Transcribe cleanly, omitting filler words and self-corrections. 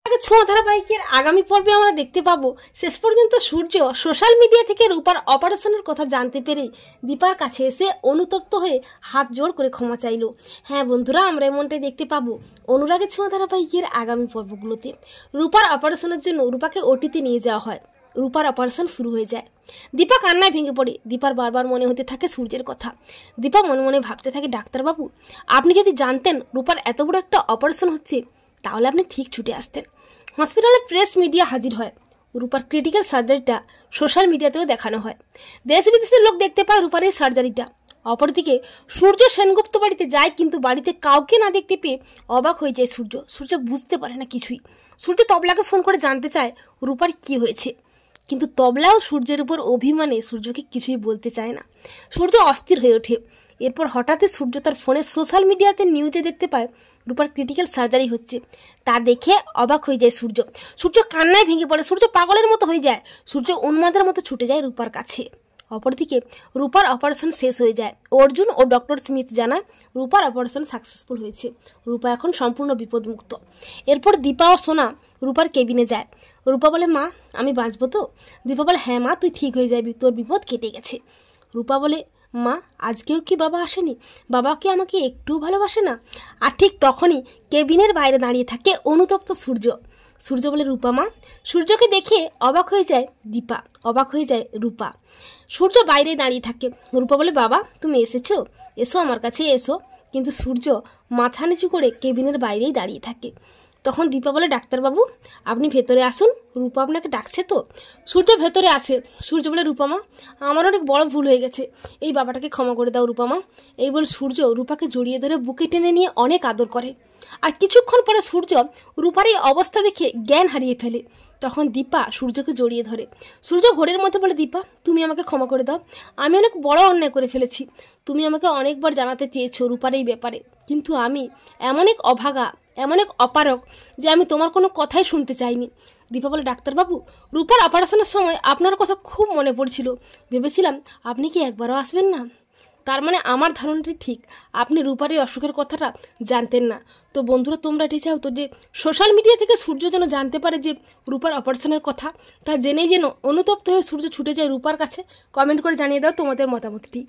ছোঁয়া ধারাবাহিকের আগামী পর্বে আমরা দেখতে পাবো শেষ পর্যন্ত সূর্য সোশ্যাল মিডিয়া থেকে রূপার অপারেশনের কথা জানতে পেরে দীপার কাছে এসে অনুতপ্ত হয়ে হাত জোড় করে ক্ষমা চাইল। হ্যাঁ বন্ধুরা, আমরা এমনটাই দেখতে পাবো অনুরাগের ছোঁয়া ধারাবাহিকের আগামী পর্বগুলোতে। রূপার অপারেশনের জন্য রূপাকে ওটিতে নিয়ে যাওয়া হয়। রূপার অপারেশন শুরু হয়ে যায়। দীপা কান্নায় ভেঙে পড়ে। দীপার বারবার মনে হতে থাকে সূর্যের কথা। দীপা মনে মনে ভাবতে থাকে, ডাক্তারবাবু আপনি যদি জানতেন রূপার এত বড় একটা অপারেশন হচ্ছে তাহলে আপনি ঠিক ছুটে আসতেন। হসপিটালে প্রেস মিডিয়া হাজির হয়। রূপার ক্রিটিক্যাল সার্জারিটা সোশ্যাল মিডিয়াতেও দেখানো হয়। দেশ বিদেশের লোক দেখতে পায় রূপার এই সার্জারিটা। অপরদিকে সূর্য সেনগুপ্ত বাড়িতে যায়, কিন্তু বাড়িতে কাউকে না দেখতে পেয়ে অবাক হয়ে যায় সূর্য। সূর্য বুঝতে পারে না কিছুই। সূর্য তবলাকে ফোন করে জানতে চায় রূপার কি হয়েছে, কিন্তু তবলাও সূর্যের উপর অভিমানে সূর্যকে কিছুই বলতে চায় না। সূর্য অস্থির হয়ে ওঠে। এরপর হঠাৎই সূর্য তার ফোনে সোশ্যাল মিডিয়াতে নিউজে দেখতে পায় রূপার ক্রিটিক্যাল সার্জারি হচ্ছে। তা দেখে অবাক হয়ে যায় সূর্য। সূর্য কান্নায় ভেঙে পড়ে। সূর্য পাগলের মতো হয়ে যায়। সূর্য উন্মাদের মতো ছুটে যায় রূপার কাছে। অপরদিকে রূপার অপারেশন শেষ হয়ে যায়। অর্জুন ও ডক্টর স্মিথ জানায় রূপার অপারেশন সাকসেসফুল হয়েছে। রূপা এখন সম্পূর্ণ বিপদমুক্ত। এরপর দীপা ও সোনা রূপার কেবিনে যায়। রূপা বলে, মা আমি বাঁচবো তো? দীপা বলে, হ্যাঁ মা, তুই ঠিক হয়ে যাবি, তোর বিপদ কেটে গেছে। রূপা বলে, মা আজকেও কি বাবা আসেনি? বাবা কি আমাকে একটু ভালোবাসে না? আর ঠিক তখনই কেবিনের বাইরে দাঁড়িয়ে থাকে অনুতপ্ত সূর্য। সূর্য বলে, রূপা মা। সূর্যকে দেখে অবাক হয়ে যায় দীপা, অবাক হয়ে যায় রূপা। সূর্য বাইরে দাঁড়িয়ে থাকে। রূপা বলে, বাবা তুমি এসেছো, এসো আমার কাছে এসো। কিন্তু সূর্য মাথা নিচু করে কেবিনের বাইরেই দাঁড়িয়ে থাকে। তখন দীপা বলে, ডাক্তারবাবু আপনি ভেতরে আসুন, রূপা আপনাকে ডাকছে তো। সূর্য ভেতরে আসে। সূর্য বলে, রূপামা আমার অনেক বড় ভুল হয়ে গেছে, এই বাবাটাকে ক্ষমা করে দাও রূপামা। এই বলে সূর্য রূপাকে জড়িয়ে ধরে বুকে টেনে নিয়ে অনেক আদর করে। আর কিছুক্ষণ পরে সূর্য রূপার এই অবস্থা দেখে জ্ঞান হারিয়ে ফেলে। তখন দীপা সূর্যকে জড়িয়ে ধরে। সূর্য ঘোরের মধ্যে বলে, দীপা তুমি আমাকে ক্ষমা করে দাও, আমি অনেক বড় অন্যায় করে ফেলেছি। তুমি আমাকে অনেকবার জানাতে চেয়েছো রূপার এই ব্যাপারে, কিন্তু আমি এমন এক অভাগা, এমন এক অপারক যে আমি তোমার কোনো কথাই শুনতে চাইনি। দীপা বলে, ডাক্তারবাবু রূপার অপারেশনের সময় আপনার কথা খুব মনে পড়ছিল, ভেবেছিলাম আপনি কি একবারও আসবেন না। তার মানে আমার ধারণাটি ঠিক, আপনি রূপার এই অসুখের কথাটা জানতেন না। তো বন্ধুরা তোমরা এটি চাও তো যে সোশ্যাল মিডিয়া থেকে সূর্য যেন জানতে পারে যে রূপার অপারেশনের কথা, তা জেনেই যেন অনুতপ্ত হয়ে সূর্য ছুটে যায় রূপার কাছে। কমেন্ট করে জানিয়ে দাও তোমাদের মতামতটি।